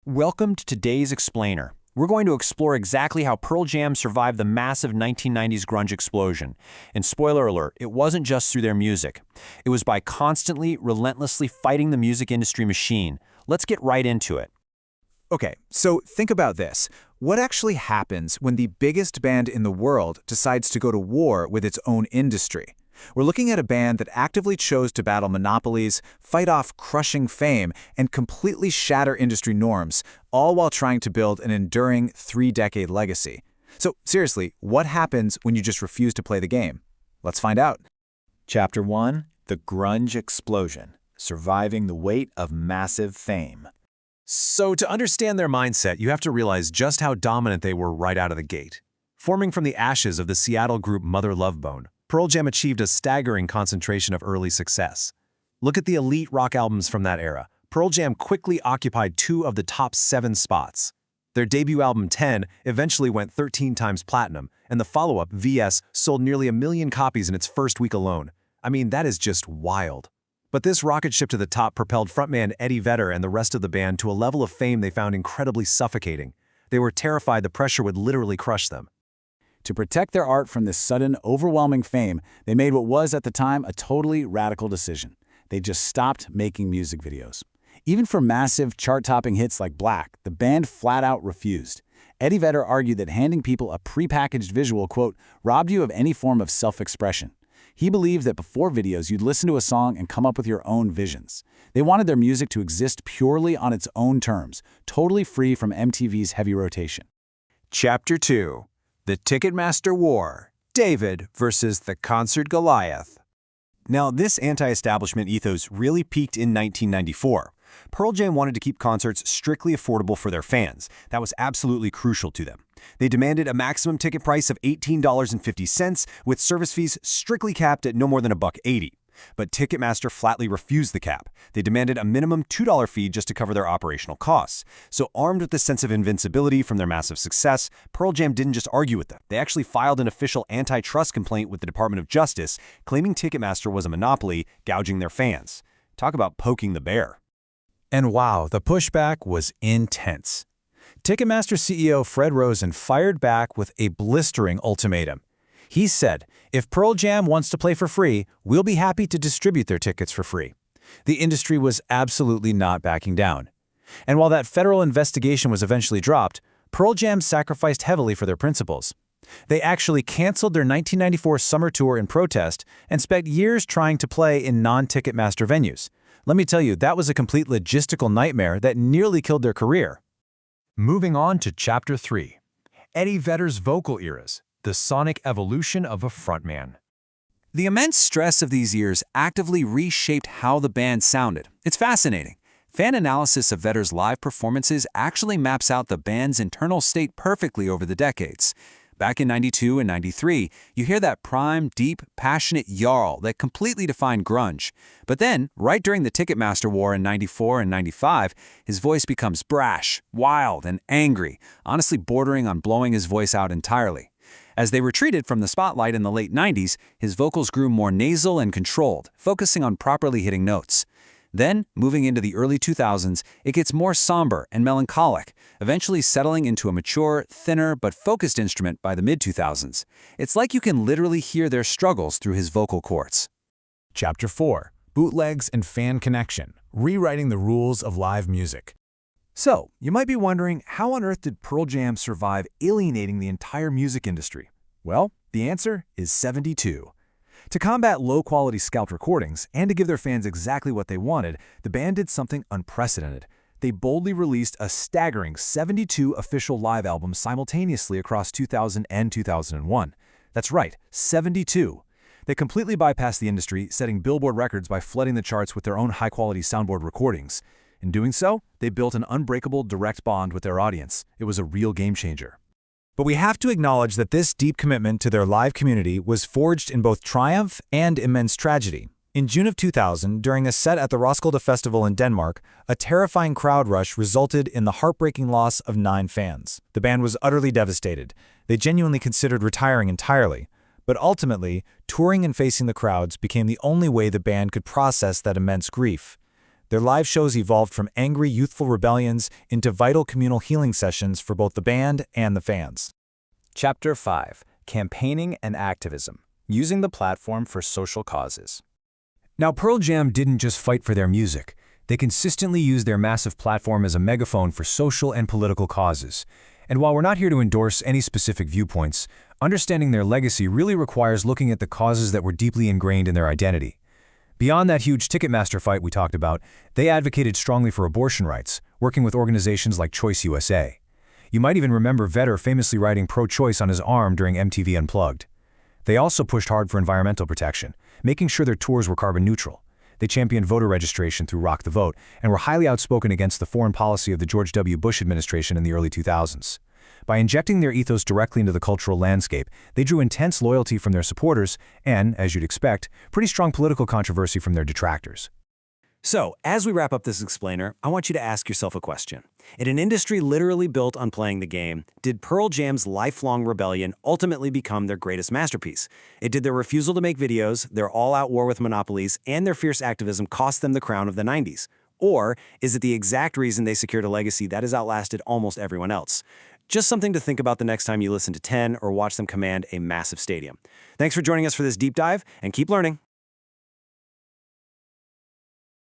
Welcome to today's Explainer. We're going to explore exactly how Pearl Jam survived the massive 1990s grunge explosion. And spoiler alert, it wasn't just through their music. It was by constantly, relentlessly fighting the music industry machine. Let's get right into it. Okay, so think about this. What actually happens when the biggest band in the world decides to go to war with its own industry? We're looking at a band that actively chose to battle monopolies, fight off crushing fame, and completely shatter industry norms, all while trying to build an enduring 3-decade legacy. So seriously, what happens when you just refuse to play the game? Let's find out. Chapter 1: The Grunge Explosion, Surviving the Weight of Massive Fame. So to understand their mindset, you have to realize just how dominant they were right out of the gate. Forming from the ashes of the Seattle group Mother Love Bone, Pearl Jam achieved a staggering concentration of early success. Look at the elite rock albums from that era. Pearl Jam quickly occupied 2 of the top 7 spots. Their debut album 10 eventually went 13 times platinum, and the follow-up, VS, sold nearly 1 million copies in its first week alone. I mean, that is just wild. But this rocket ship to the top propelled frontman Eddie Vedder and the rest of the band to a level of fame they found incredibly suffocating. They were terrified the pressure would literally crush them. To protect their art from this sudden, overwhelming fame, they made what was at the time a totally radical decision. They just stopped making music videos. Even for massive, chart-topping hits like Black, the band flat out refused. Eddie Vedder argued that handing people a prepackaged visual, quote, robbed you of any form of self-expression. He believed that before videos, you'd listen to a song and come up with your own visions. They wanted their music to exist purely on its own terms, totally free from MTV's heavy rotation. Chapter 2: The Ticketmaster War, David versus the Concert Goliath. Now, this anti-establishment ethos really peaked in 1994. Pearl Jam wanted to keep concerts strictly affordable for their fans. That was absolutely crucial to them. They demanded a maximum ticket price of $18.50, with service fees strictly capped at no more than $1.80. But Ticketmaster flatly refused the cap. They demanded a minimum $2 fee just to cover their operational costs. So armed with this sense of invincibility from their massive success, Pearl Jam didn't just argue with them. They actually filed an official antitrust complaint with the Department of Justice, claiming Ticketmaster was a monopoly, gouging their fans. Talk about poking the bear. And wow, the pushback was intense. Ticketmaster CEO Fred Rosen fired back with a blistering ultimatum. He said, if Pearl Jam wants to play for free, we'll be happy to distribute their tickets for free. The industry was absolutely not backing down. And while that federal investigation was eventually dropped, Pearl Jam sacrificed heavily for their principles. They actually canceled their 1994 summer tour in protest and spent years trying to play in non-Ticketmaster venues. Let me tell you, that was a complete logistical nightmare that nearly killed their career. Moving on to Chapter 3: Eddie Vedder's vocal eras, the sonic evolution of a frontman. The immense stress of these years actively reshaped how the band sounded. It's fascinating. Fan analysis of Vedder's live performances actually maps out the band's internal state perfectly over the decades. Back in '92 and '93, you hear that prime, deep, passionate yarl that completely defined grunge. But then, right during the Ticketmaster war in '94 and '95, his voice becomes brash, wild, and angry, honestly bordering on blowing his voice out entirely. As they retreated from the spotlight in the late '90s, his vocals grew more nasal and controlled, focusing on properly hitting notes. Then, moving into the early 2000s, it gets more somber and melancholic, eventually settling into a mature, thinner, but focused instrument by the mid-2000s. It's like you can literally hear their struggles through his vocal cords. Chapter 4: Bootlegs and Fan Connection, Rewriting the Rules of Live Music. So, you might be wondering, how on earth did Pearl Jam survive alienating the entire music industry? Well, the answer is 72. To combat low-quality scalped recordings and to give their fans exactly what they wanted, the band did something unprecedented. They boldly released a staggering 72 official live albums simultaneously across 2000 and 2001. That's right, 72. They completely bypassed the industry, setting Billboard records by flooding the charts with their own high-quality soundboard recordings. In doing so, they built an unbreakable direct bond with their audience. It was a real game-changer. But we have to acknowledge that this deep commitment to their live community was forged in both triumph and immense tragedy. In June of 2000, during a set at the Roskilde Festival in Denmark, a terrifying crowd rush resulted in the heartbreaking loss of 9 fans. The band was utterly devastated. They genuinely considered retiring entirely. But ultimately, touring and facing the crowds became the only way the band could process that immense grief. Their live shows evolved from angry youthful rebellions into vital communal healing sessions for both the band and the fans. Chapter 5. Campaigning and Activism. Using the platform for social causes. Now, Pearl Jam didn't just fight for their music. They consistently used their massive platform as a megaphone for social and political causes. And while we're not here to endorse any specific viewpoints, understanding their legacy really requires looking at the causes that were deeply ingrained in their identity. Beyond that huge Ticketmaster fight we talked about, they advocated strongly for abortion rights, working with organizations like Choice USA. You might even remember Vedder famously writing pro-choice on his arm during MTV Unplugged. They also pushed hard for environmental protection, making sure their tours were carbon neutral. They championed voter registration through Rock the Vote and were highly outspoken against the foreign policy of the George W. Bush administration in the early 2000s. By injecting their ethos directly into the cultural landscape, they drew intense loyalty from their supporters and, as you'd expect, pretty strong political controversy from their detractors. So, as we wrap up this explainer, I want you to ask yourself a question. In an industry literally built on playing the game, did Pearl Jam's lifelong rebellion ultimately become their greatest masterpiece? Did their refusal to make videos, their all-out war with monopolies, and their fierce activism cost them the crown of the 90s? Or is it the exact reason they secured a legacy that has outlasted almost everyone else? Just something to think about the next time you listen to 10 or watch them command a massive stadium. Thanks for joining us for this deep dive, and keep learning.